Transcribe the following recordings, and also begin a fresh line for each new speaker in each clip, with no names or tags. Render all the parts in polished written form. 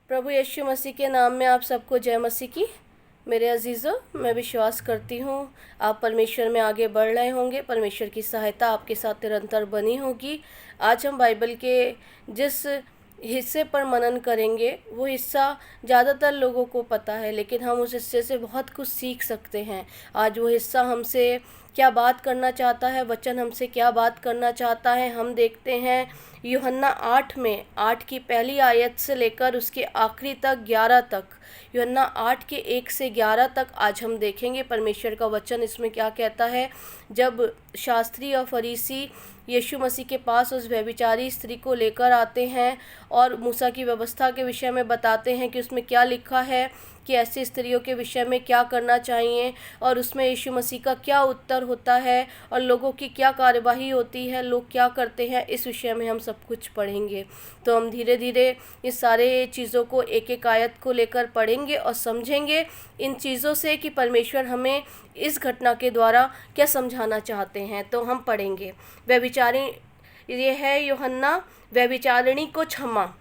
प्रभु यीशु मसीह के नाम में आप सबको जय मसीह की। मेरे अजीज़ों, मैं विश्वास करती हूँ आप परमेश्वर में आगे बढ़ रहे होंगे। परमेश्वर की सहायता आपके साथ निरंतर बनी होगी। आज हम बाइबल के जिस हिस्से पर मनन करेंगे वो हिस्सा ज़्यादातर लोगों को पता है, लेकिन हम उस हिस्से से बहुत कुछ सीख सकते हैं। आज वो हिस्सा हमसे क्या बात करना चाहता है, वचन हमसे क्या बात करना चाहता है, हम देखते हैं यूहन्ना 8 में 8 की पहली आयत से लेकर उसके आखिरी तक 11 तक, यूहन्ना 8 के 1 से 11 तक आज हम देखेंगे परमेश्वर का वचन इसमें क्या कहता है। जब शास्त्री और फरीसी यीशु मसीह के पास उस व्यभिचारी स्त्री को लेकर आते हैं और मूसा की व्यवस्था के विषय में बताते हैं कि उसमें क्या लिखा है कि ऐसी स्त्रियों के विषय में क्या करना चाहिए, और उसमें यीशु मसीह का क्या उत्तर होता है और लोगों की क्या कार्यवाही होती है, लोग क्या करते हैं, इस विषय में हम सब कुछ पढ़ेंगे। तो हम धीरे धीरे इस सारे चीज़ों को एक एक आयत को लेकर पढ़ेंगे और समझेंगे इन चीज़ों से कि परमेश्वर हमें इस घटना के द्वारा क्या समझाना चाहते हैं। तो हम पढ़ेंगे व्यभिचारी, ये है यूहन्ना व्यभिचारिणी को क्षमा,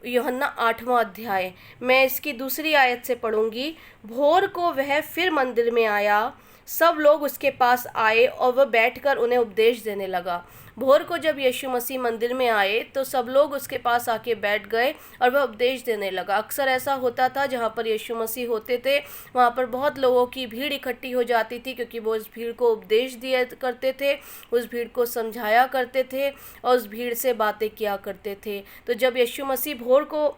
यूहन्ना 8वां अध्याय। मैं इसकी दूसरी आयत से पढ़ूंगी। भोर को वह फिर मंदिर में आया, सब लोग उसके पास आए और वह बैठकर उन्हें उपदेश देने लगा। भोर को जब यीशु मसीह मंदिर में आए तो सब लोग उसके पास आके बैठ गए और वह उपदेश देने लगा। अक्सर ऐसा होता था जहाँ पर यीशु मसीह होते थे वहाँ पर बहुत लोगों की भीड़ इकट्ठी हो जाती थी, क्योंकि वो उस भीड़ को उपदेश दिया करते थे, उस भीड़ को समझाया करते थे और उस भीड़ से बातें किया करते थे। तो जब यीशु मसीह भोर को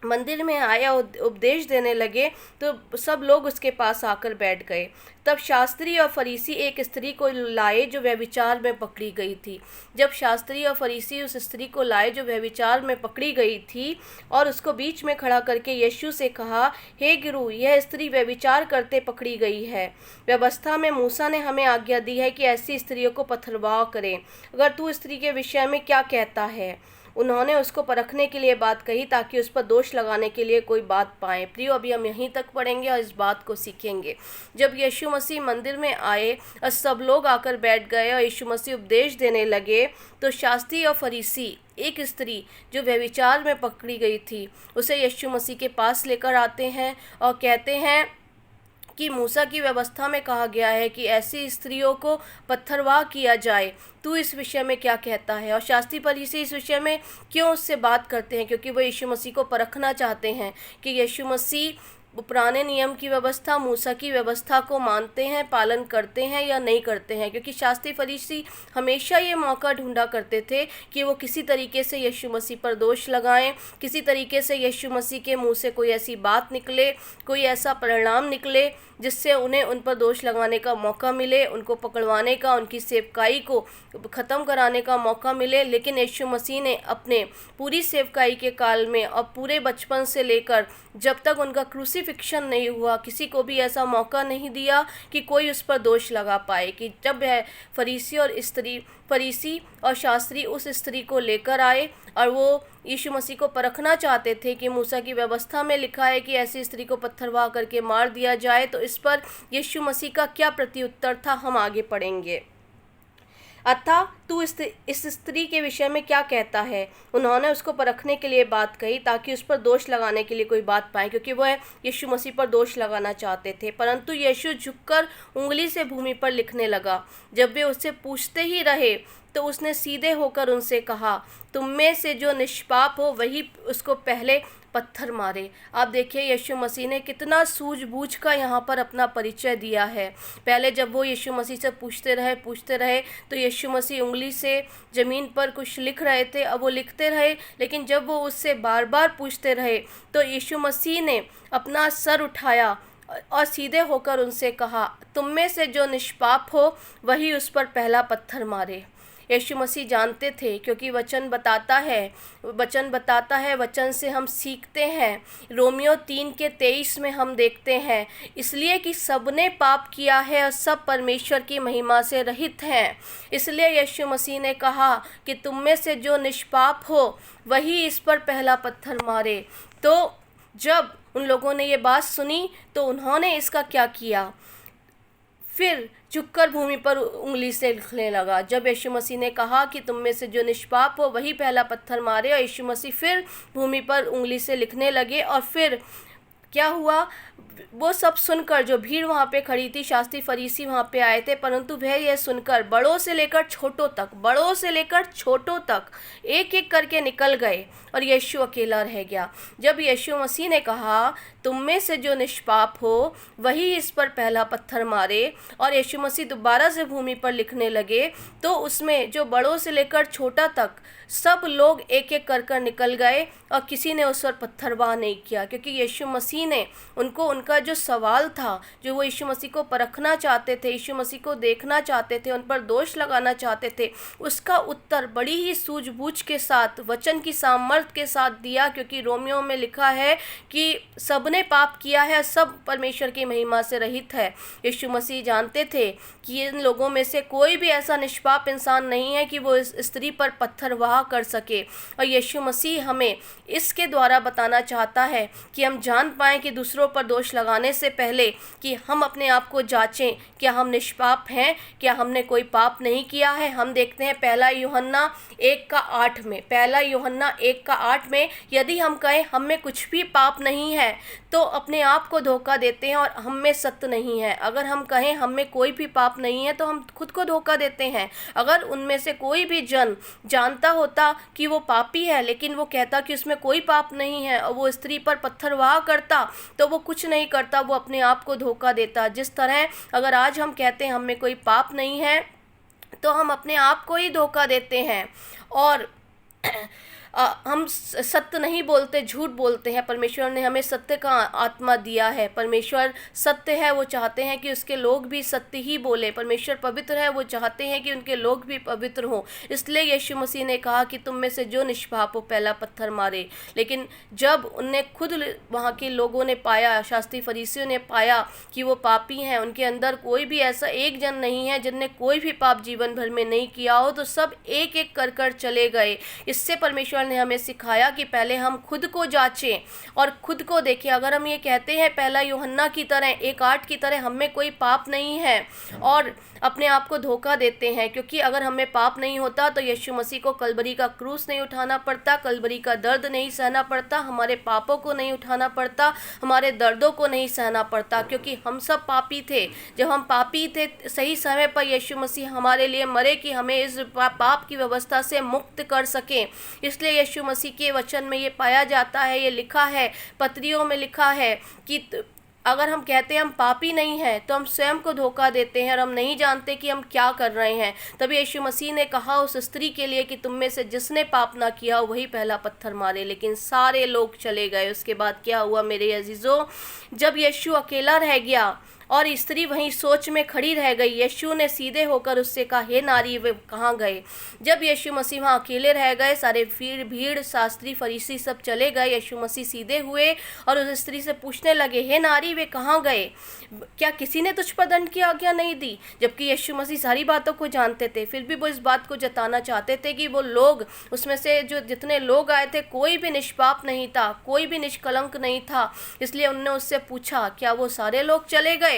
मंदिर में आया, उपदेश देने लगे, तो सब लोग उसके पास आकर बैठ गए। तब शास्त्री और फरीसी एक स्त्री को लाए जो व्यभिचार में पकड़ी गई थी। जब शास्त्री और फरीसी उस स्त्री को लाए जो व्यभिचार में पकड़ी गई थी और उसको बीच में खड़ा करके यीशु से कहा, हे गुरु, यह स्त्री व्यभिचार करते पकड़ी गई है। व्यवस्था में मूसा ने हमें आज्ञा दी है कि ऐसी स्त्रियों को पथरवाह करें। अगर तू स्त्री के विषय में क्या कहता है? उन्होंने उसको परखने के लिए बात कही ताकि उस पर दोष लगाने के लिए कोई बात पाएं। प्रियो, अभी हम यहीं तक पढ़ेंगे और इस बात को सीखेंगे। जब यीशु मसीह मंदिर में आए और सब लोग आकर बैठ गए और यीशु मसीह उपदेश देने लगे, तो शास्त्री और फरीसी एक स्त्री जो व्यभिचार में पकड़ी गई थी उसे यीशु मसीह के पास लेकर आते हैं और कहते हैं कि मूसा की व्यवस्था में कहा गया है कि ऐसी स्त्रियों को पत्थरवाह किया जाए, तू इस विषय में क्या कहता है? और शास्त्री फरीसी इस विषय में क्यों उससे बात करते हैं? क्योंकि वो यीशु मसीह को परखना चाहते हैं कि यीशु मसीह पुराने नियम की व्यवस्था, मूसा की व्यवस्था को मानते हैं, पालन करते हैं या नहीं करते हैं। क्योंकि शास्त्री फरीसी हमेशा ये मौका ढूंढा करते थे कि वो किसी तरीके से यीशु मसीह पर दोष लगाएं, किसी तरीके से यीशु मसीह के मुंह से कोई ऐसी बात निकले, कोई ऐसा परिणाम निकले जिससे उन्हें उन पर दोष लगाने का मौका मिले, उनको पकड़वाने का, उनकी सेवकाई को ख़त्म कराने का मौका मिले। लेकिन यीशु मसीह ने अपने पूरी सेवकाई के काल में और पूरे बचपन से लेकर जब तक उनका क्रूसीफिक्शन नहीं हुआ, किसी को भी ऐसा मौका नहीं दिया कि कोई उस पर दोष लगा पाए। कि जब है फरीसी और शास्त्री उस स्त्री को लेकर आए और वो यीशु मसीह को परखना चाहते थे कि मूसा की व्यवस्था में लिखा है कि ऐसी स्त्री को पत्थरवाह करके मार दिया जाए, तो इस पर यीशु मसीह का क्या प्रत्युत्तर था हम आगे पढ़ेंगे। अतः तू इस स्त्री के विषय में क्या कहता है? उन्होंने उसको परखने के लिए बात कही ताकि उस पर दोष लगाने के लिए कोई बात पाए, क्योंकि वह यीशु मसीह पर दोष लगाना चाहते थे। परंतु यीशु झुककर उंगली से भूमि पर लिखने लगा। जब वे उससे पूछते ही रहे तो उसने सीधे होकर उनसे कहा, तुम में से जो निष्पाप हो वही उसको पहले पत्थर मारे। आप देखिए यीशु मसीह ने कितना सूझबूझ का यहाँ पर अपना परिचय दिया है। पहले जब वो यीशु मसीह से पूछते रहे तो यीशु मसीह उंगली से ज़मीन पर कुछ लिख रहे थे, अब वो लिखते रहे। लेकिन जब वो उससे बार बार पूछते रहे तो यीशु मसीह ने अपना सर उठाया और सीधे होकर उनसे कहा, तुम में से जो निष्पाप हो वही उस पर पहला पत्थर मारे। यीशु मसीह जानते थे, क्योंकि वचन बताता है, वचन से हम सीखते हैं। रोमियो 3:23 में हम देखते हैं, इसलिए कि सबने पाप किया है और सब परमेश्वर की महिमा से रहित हैं। इसलिए यीशु मसीह ने कहा कि तुम में से जो निष्पाप हो वही इस पर पहला पत्थर मारे। तो जब उन लोगों ने ये बात सुनी तो उन्होंने इसका क्या किया? फिर झुककर भूमि पर उंगली से लिखने लगा। जब यीशु मसीह ने कहा कि तुम में से जो निष्पाप हो वही पहला पत्थर मारे, और यीशु मसीह फिर भूमि पर उंगली से लिखने लगे। और फिर क्या हुआ, वो सब सुनकर जो भीड़ वहाँ पे खड़ी थी, शास्त्री फरीसी वहाँ पे आए थे, परंतु वह यह सुनकर बड़ों से लेकर छोटों तक एक एक करके निकल गए और यीशु अकेला रह गया। जब यीशु मसीह ने कहा तुम में से जो निष्पाप हो वही इस पर पहला पत्थर मारे, और यीशु मसीह दोबारा से भूमि पर लिखने लगे, तो उसमें जो बड़ों से लेकर छोटा तक सब लोग एक एक कर निकल गए और किसी ने उस पर पत्थरवाह नहीं किया, क्योंकि यीशु मसीह ने उनको उनका जो सवाल था, जो वो यीशु मसीह को परखना चाहते थे, यीशु मसीह को देखना चाहते थे, उन पर दोष लगाना चाहते थे, उसका उत्तर बड़ी ही सूझबूझ के साथ, वचन की सामर्थ्य के साथ दिया। क्योंकि रोमियो में लिखा है कि सबने पाप किया है, सब परमेश्वर की महिमा से रहित है। यीशु मसीह जानते थे कि इन लोगों में से कोई भी ऐसा निष्पाप इंसान नहीं है कि वो इस स्त्री पर पत्थरवाह कर सके। और यीशु मसीह हमें इसके द्वारा बताना चाहता है कि हम जान पाएँ कि दूसरों पर दोष लगाने से पहले कि हम अपने आप को जांचें, क्या हम निष्पाप हैं, क्या हमने कोई पाप नहीं किया है। हम देखते हैं पहला यूहन्ना 1:8 में, यदि हम कहें हम में कुछ भी पाप नहीं है तो अपने आप को धोखा देते हैं और हम में सत्य नहीं है। अगर हम कहें हम में कोई भी पाप नहीं है तो हम खुद को धोखा देते हैं। अगर उनमें से कोई भी जन जानता होता कि वो पापी है लेकिन वो कहता कि उसमें कोई पाप नहीं है और वो स्त्री पर पत्थरवाह करता, तो वो कुछ नहीं करता, वो अपने आप को धोखा देता। जिस तरह अगर आज हम कहते हैं हम में कोई पाप नहीं है तो हम अपने आप को ही धोखा देते हैं और हम सत्य नहीं बोलते, झूठ बोलते हैं। परमेश्वर ने हमें सत्य का आत्मा दिया है। परमेश्वर सत्य है, वो चाहते हैं कि उसके लोग भी सत्य ही बोले। परमेश्वर पवित्र है, वो चाहते हैं कि उनके लोग भी पवित्र हों। इसलिए यीशु मसीह ने कहा कि तुम में से जो निष्पाप हो पहला पत्थर मारे। लेकिन जब उन्हें खुद वहाँ के लोगों ने पाया, शास्त्री फरीसियों ने पाया कि वो पापी हैं, उनके अंदर कोई भी ऐसा एक जन नहीं है जिनने कोई भी पाप जीवन भर में नहीं किया हो, तो सब एक एक कर चले गए। इससे परमेश्वर ने हमें सिखाया कि पहले हम खुद को जांचें और खुद को देखें। अगर हम ये कहते हैं पहला यूहन्ना की तरह 1:8 की तरह हम में कोई पाप नहीं है और अपने आप को धोखा देते हैं, क्योंकि अगर हमें पाप नहीं होता तो यीशु मसीह को कलवरी का क्रूस नहीं उठाना पड़ता, कलवरी का दर्द नहीं सहना पड़ता, हमारे पापों को नहीं उठाना पड़ता, हमारे दर्दों को नहीं सहना पड़ता, क्योंकि हम सब पापी थे। जब हम पापी थे सही समय पर यीशु मसीह हमारे लिए मरे कि हमें इस पाप की व्यवस्था से मुक्त कर सकें। इसलिए यीशु मसीह के वचन में ये पाया जाता है, ये लिखा है, पत्रियों में लिखा है कि अगर हम कहते हैं हम पापी नहीं हैं तो हम स्वयं को धोखा देते हैं और हम नहीं जानते कि हम क्या कर रहे हैं। तभी यीशु मसीह ने कहा उस स्त्री के लिए कि तुम में से जिसने पाप ना किया वही पहला पत्थर मारे। लेकिन सारे लोग चले गए। उसके बाद क्या हुआ मेरे अजीज़ों, जब यीशु अकेला रह गया और स्त्री वहीं सोच में खड़ी रह गई, यीशु ने सीधे होकर उससे कहा, हे नारी वे कहाँ गए। जब यीशु मसीह वहाँ अकेले रह गए, सारे भीड़ शास्त्री फरीसी सब चले गए, यीशु मसीह सीधे हुए और उस स्त्री से पूछने लगे, हे नारी वे कहाँ गए, क्या किसी ने तुझ पर दंड की आज्ञा नहीं दी। जबकि यीशु मसीह सारी बातों को जानते थे, फिर भी वो इस बात को जताना चाहते थे कि वो लोग, उसमें से जो जितने लोग आए थे कोई भी निष्पाप नहीं था, कोई भी निष्कलंक नहीं था। इसलिए उन्होंने उससे पूछा, क्या वो सारे लोग चले गए।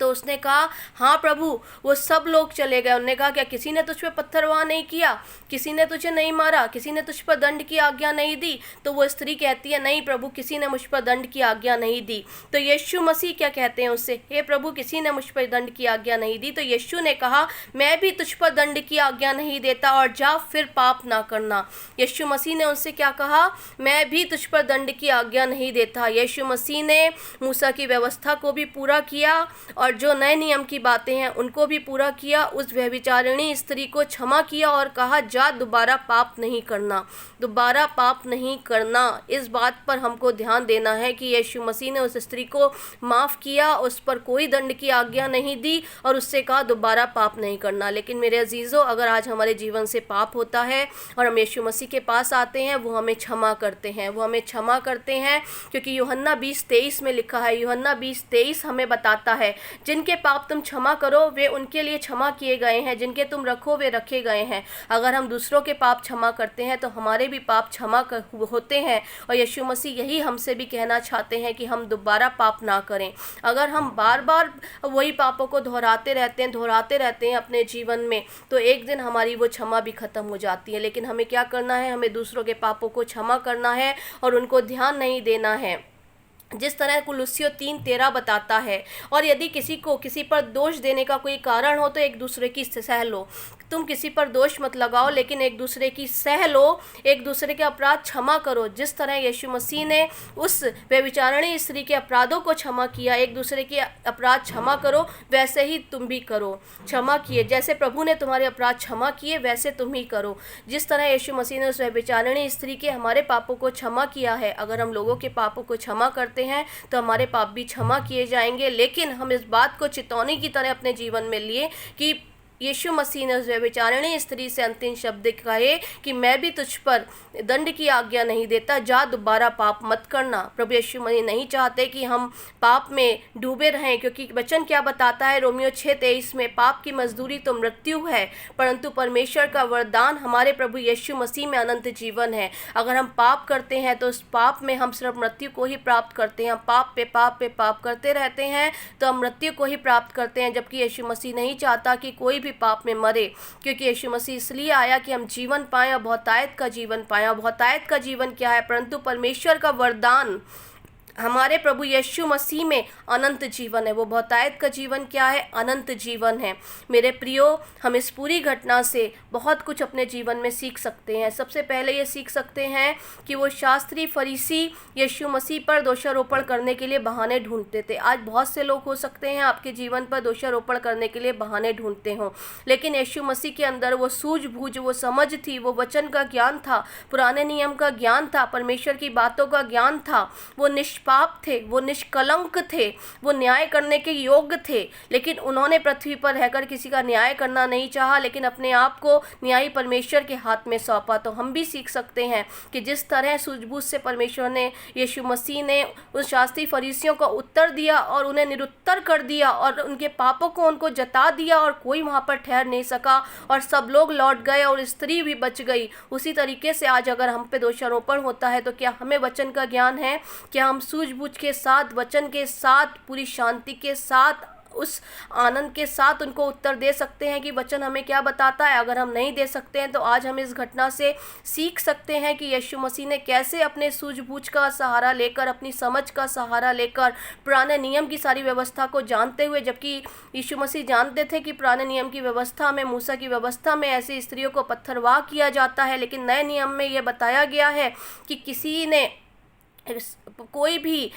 तो उसने कहा, हाँ प्रभु वो सब लोग चले गए। उन्होंने कहा, क्या किसी ने तुझ पे पत्थरवाह नहीं किया, किसी ने तुझे नहीं मारा, किसी ने तुझ पर दंड की आज्ञा नहीं दी। तो वो स्त्री कहती है, नहीं प्रभु किसी ने मुझ पर दंड की आज्ञा नहीं दी। तो यीशु मसीह क्या कहते हैं उससे, हे प्रभु किसी ने मुझ पर दंड की आज्ञा नहीं दी। तो यीशु ने कहा, मैं भी तुझ पर दंड की आज्ञा नहीं देता और जा फिर पाप ना करना। यीशु मसीह ने उनसे क्या कहा, मैं भी तुझ पर दंड की आज्ञा नहीं देता। यीशु मसीह ने मूसा की व्यवस्था को भी पूरा किया और जो नए नियम की बातें हैं उनको भी पूरा किया। उस व्यभिचारिणी स्त्री को क्षमा किया और कहा, जा दोबारा पाप नहीं करना, दोबारा पाप नहीं करना। इस बात पर हमको ध्यान देना है कि यीशु मसीह ने उस स्त्री को माफ़ किया, उस पर कोई दंड की आज्ञा नहीं दी और उससे कहा दोबारा पाप नहीं करना। लेकिन मेरे अजीज़ों, अगर आज हमारे जीवन से पाप होता है और हम यीशु मसीह के पास आते हैं, वो हमें क्षमा करते हैं, वो हमें क्षमा करते हैं, क्योंकि यूहन्ना 20:23 में लिखा है, यूहन्ना 20:23 हमें बताता है जिनके पाप तुम क्षमा करो वे उनके लिए क्षमा किए गए हैं, जिनके तुम रखो वे रखे गए हैं। अगर हम दूसरों के पाप क्षमा करते हैं तो हमारे भी पाप क्षमा होते हैं। और यीशु मसीह यही हमसे भी कहना चाहते हैं कि हम दोबारा पाप ना करें। अगर हम बार बार वही पापों को दोहराते रहते हैं अपने जीवन में, तो एक दिन हमारी वो क्षमा भी ख़त्म हो जाती है। लेकिन हमें क्या करना है? हमें दूसरों के पापों को क्षमा करना है और उनको ध्यान नहीं देना है। जिस तरह कुलुस्सियों 3:13 बताता है, और यदि किसी को किसी पर दोष देने का कोई कारण हो तो एक दूसरे की सह लो। तुम किसी पर दोष मत लगाओ, लेकिन एक दूसरे की सह लो, एक दूसरे के अपराध क्षमा करो। जिस तरह यीशु मसीह ने उस व्यभिचारिणी स्त्री के अपराधों को क्षमा किया, एक दूसरे के अपराध क्षमा करो, वैसे ही तुम भी करो। क्षमा किए जैसे प्रभु ने तुम्हारे अपराध क्षमा किए वैसे तुम ही करो। जिस तरह यीशु मसीह ने उस व्यभिचारिणी स्त्री के हमारे पापों को क्षमा किया है, अगर हम लोगों के पापों को क्षमा करते हैं तो हमारे पाप भी क्षमा किए जाएंगे। लेकिन हम इस बात को चेतावनी की तरह अपने जीवन में लिए कि यीशु मसीह ने उस व्यभिचारिणी स्त्री से अंतिम शब्द कहे कि मैं भी तुझ पर दंड की आज्ञा नहीं देता, जा दोबारा पाप मत करना। प्रभु यीशु मसीह नहीं चाहते कि हम पाप में डूबे रहें, क्योंकि वचन क्या बताता है रोमियो 6:23 में, पाप की मजदूरी तो मृत्यु है, परंतु परमेश्वर का वरदान हमारे प्रभु यीशु मसीह में अनंत जीवन है। अगर हम पाप करते हैं तो उस पाप में हम सिर्फ मृत्यु को ही प्राप्त करते हैं। हम पाप पे पाप करते रहते हैं तो हम मृत्यु को ही प्राप्त करते हैं, जबकि यीशु मसीह नहीं चाहता कि कोई भी पाप में मरे, क्योंकि यीशु मसीह इसलिए आया कि हम जीवन पाएं और बहुतायत का जीवन पाएं। और बहुतायत का जीवन क्या है? परंतु परमेश्वर का वरदान हमारे प्रभु यीशु मसीह में अनंत जीवन है। वो बहुतायत का जीवन क्या है? अनंत जीवन है। मेरे प्रियो, हम इस पूरी घटना से बहुत कुछ अपने जीवन में सीख सकते हैं। सबसे पहले ये सीख सकते हैं कि वो शास्त्री फरीसी यीशु मसीह पर दोषारोपण करने के लिए बहाने ढूंढते थे। आज बहुत से लोग हो सकते हैं आपके जीवन पर दोषारोपण करने के लिए बहाने ढूंढते हों, लेकिन यीशु मसीह के अंदर वो सूझबूझ, वो समझ थी, वो वचन का ज्ञान था, पुराने नियम का ज्ञान था, परमेश्वर की बातों का ज्ञान था। वो निष्पाप थे, वो निष्कलंक थे, वो न्याय करने के योग्य थे। लेकिन उन्होंने पृथ्वी पर रहकर किसी का न्याय करना नहीं चाहा, लेकिन अपने आप को न्यायी परमेश्वर के हाथ में सौंपा। तो हम भी सीख सकते हैं कि जिस तरह सूझबूझ से परमेश्वर ने, यीशु मसीह ने उस शास्त्री फरीसियों को उत्तर दिया और उन्हें निरुत्तर कर दिया और उनके पापों को उनको जता दिया और कोई वहाँ पर ठहर नहीं सका और सब लोग लौट गए और स्त्री भी बच गई, उसी तरीके से आज अगर हम पे दोषारोपण होता है तो क्या हमें वचन का ज्ञान है? क्या हम सूझबूझ के साथ, वचन के साथ, पूरी शांति के साथ, उस आनंद के साथ उनको उत्तर दे सकते हैं कि वचन हमें क्या बताता है? अगर हम नहीं दे सकते हैं तो आज हम इस घटना से सीख सकते हैं कि यीशु मसीह ने कैसे अपने सूझबूझ का सहारा लेकर, अपनी समझ का सहारा लेकर, पुराने नियम की सारी व्यवस्था को जानते हुए, जबकि यीशु मसीह जानते थे कि पुराने नियम की व्यवस्था में, मूसा की व्यवस्था में ऐसी स्त्रियों को पत्थरवाह किया जाता है, लेकिन नए नियम में यह बताया गया है कि किसी ने, कोई भी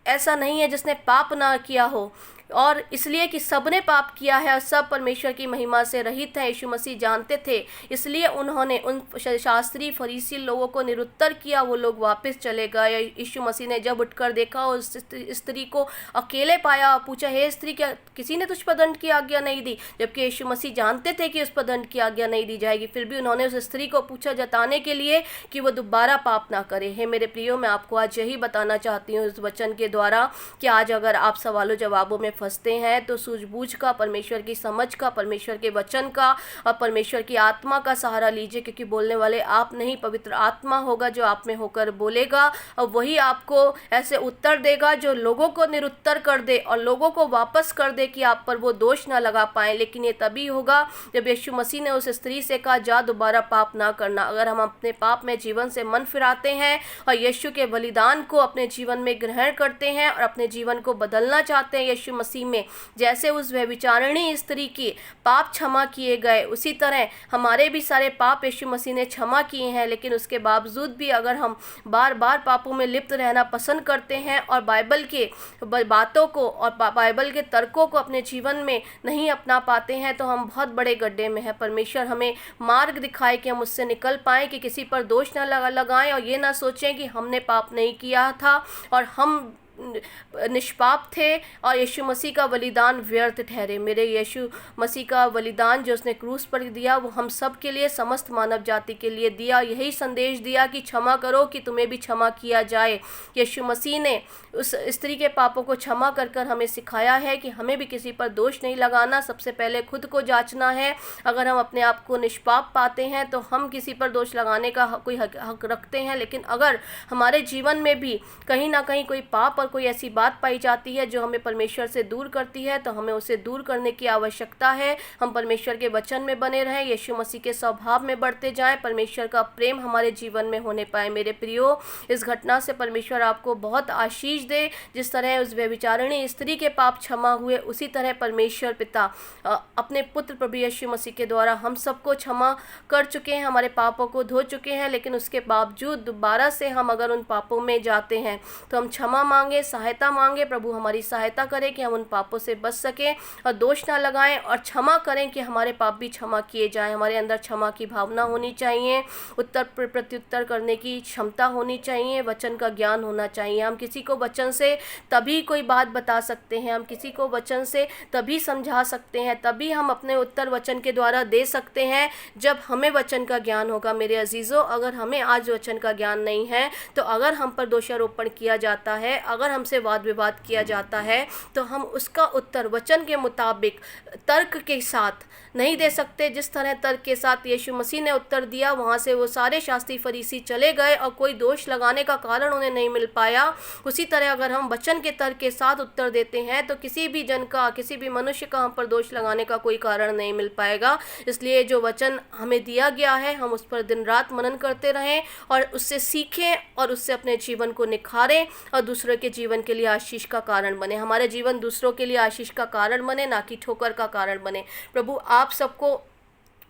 ऐसा नहीं है जिसने पाप ना किया हो, और इसलिए कि सबने पाप किया है और सब परमेश्वर की महिमा से रहित है। यीशु मसीह जानते थे, इसलिए उन्होंने उन शास्त्री फरीसी लोगों को निरुत्तर किया। वो लोग वापस चले गए। यीशु मसीह ने जब उठकर देखा उस स्त्री को अकेले पाया, पूछा, हे स्त्री, क्या किसी ने तुझ पर दंड की आज्ञा नहीं दी? जबकि यीशु मसीह जानते थे कि उस पर दंड की आज्ञा नहीं दी जाएगी, फिर भी उन्होंने उस स्त्री को पूछा, जताने के लिए कि वो दोबारा पाप ना करे। हे मेरे प्रियो, मैं आपको आज यही बताना चाहती हूँ इस वचन के द्वारा कि आज अगर आप सवालों जवाबों में फंसते हैं तो सूझबूझ का, परमेश्वर की समझ का, परमेश्वर के वचन का और परमेश्वर की आत्मा का सहारा लीजिए, क्योंकि बोलने वाले आप नहीं, पवित्र आत्मा होगा जो आप में होकर बोलेगा और वही आपको ऐसे उत्तर देगा जो लोगों को निरुत्तर कर दे और लोगों को वापस कर दे कि आप पर वो दोष ना लगा पाए। लेकिन ये तभी होगा जब यीशु मसीह ने उस स्त्री से कहा, जा दोबारा पाप ना करना। अगर हम अपने पाप में जीवन से मन फिराते हैं और यीशु के बलिदान को अपने जीवन में ग्रहण करते हैं और अपने जीवन को बदलना चाहते हैं यीशु मसीह में, जैसे उस व्यभिचारिणी स्त्री की पाप क्षमा किए गए, उसी तरह हमारे भी सारे पाप यीशु मसीह ने क्षमा किए हैं। लेकिन उसके बावजूद भी अगर हम बार बार पापों में लिप्त रहना पसंद करते हैं और बाइबल के बातों को और बाइबल के तर्कों को अपने जीवन में नहीं अपना पाते हैं तो हम बहुत बड़े गड्ढे में हैं। परमेश्वर हमें मार्ग दिखाए कि हम उससे निकल पाएँ, कि किसी पर दोष न लगाएं और ये ना सोचें कि हमने पाप नहीं किया था और हम निष्पाप थे और यीशु मसीह का बलिदान व्यर्थ ठहरे। मेरे यीशु मसीह का बलिदान जो उसने क्रूस पर दिया वो हम सब के लिए, समस्त मानव जाति के लिए दिया। यही संदेश दिया कि क्षमा करो कि तुम्हें भी क्षमा किया जाए। यीशु मसीह ने उस स्त्री के पापों को क्षमा कर कर हमें सिखाया है कि हमें भी किसी पर दोष नहीं लगाना, सबसे पहले खुद को जांचना है। अगर हम अपने आप को निष्पाप पाते हैं तो हम किसी पर दोष लगाने का कोई हक रखते हैं, लेकिन अगर हमारे जीवन में भी कहीं ना कहीं कोई पाप और कोई ऐसी बात पाई जाती है जो हमें परमेश्वर से दूर करती है, तो हमें उसे दूर करने की आवश्यकता है। हम परमेश्वर के वचन में बने रहें, यीशु मसीह के स्वभाव में बढ़ते जाएं, परमेश्वर का प्रेम हमारे जीवन में होने पाए। मेरे प्रियो, इस घटना से परमेश्वर आपको बहुत आशीष दे। जिस तरह उस व्यभिचारिणी स्त्री के पाप क्षमा हुए, उसी तरह परमेश्वर पिता अपने पुत्र प्रभु यीशु मसीह के द्वारा हम सबको क्षमा कर चुके हैं, हमारे पापों को धो चुके हैं। लेकिन उसके बावजूद दोबारा से हम अगर उन पापों में जाते हैं तो हम क्षमा मांगे, सहायता मांगे। प्रभु हमारी सहायता करें कि हम उन पापों से बच सकें और दोष ना लगाएं, और क्षमा करें कि हमारे पाप भी क्षमा किए जाएं। हमारे अंदर क्षमा की भावना होनी चाहिए, उत्तर प्रत्युत्तर करने की क्षमता होनी चाहिए, वचन का ज्ञान होना चाहिए। हम किसी को वचन से तभी कोई बात बता सकते हैं, हम किसी को वचन से तभी समझा सकते हैं, तभी हम अपने उत्तर वचन के द्वारा दे सकते हैं जब हमें वचन का ज्ञान होगा। मेरे अजीज़ों, अगर हमें आज वचन का ज्ञान नहीं है तो अगर हम पर दोषारोपण किया जाता है, अगर हमसे वाद विवाद किया जाता है, तो हम उसका उत्तर वचन के मुताबिक तर्क के साथ नहीं दे सकते। जिस तरह तर्क के साथ यीशु मसीह ने उत्तर दिया, वहाँ से वो सारे शास्त्री फरीसी चले गए और कोई दोष लगाने का कारण उन्हें नहीं मिल पाया। उसी तरह अगर हम वचन के तर्क के साथ उत्तर देते हैं तो किसी भी जन का, किसी भी मनुष्य का हम पर दोष लगाने का कोई कारण नहीं मिल पाएगा। इसलिए जो वचन हमें दिया गया है, हम उस पर दिन रात मनन करते रहें और उससे सीखें और उससे अपने जीवन को निखारें और दूसरों के जीवन के लिए आशीष का कारण बने। हमारे जीवन दूसरों के लिए आशीष का कारण बने, ना कि ठोकर का कारण बने। प्रभु आप सबको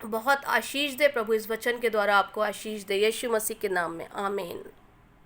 बहुत आशीष दे। प्रभु इस वचन के द्वारा आपको आशीष दे। यीशु मसीह के नाम में आमीन।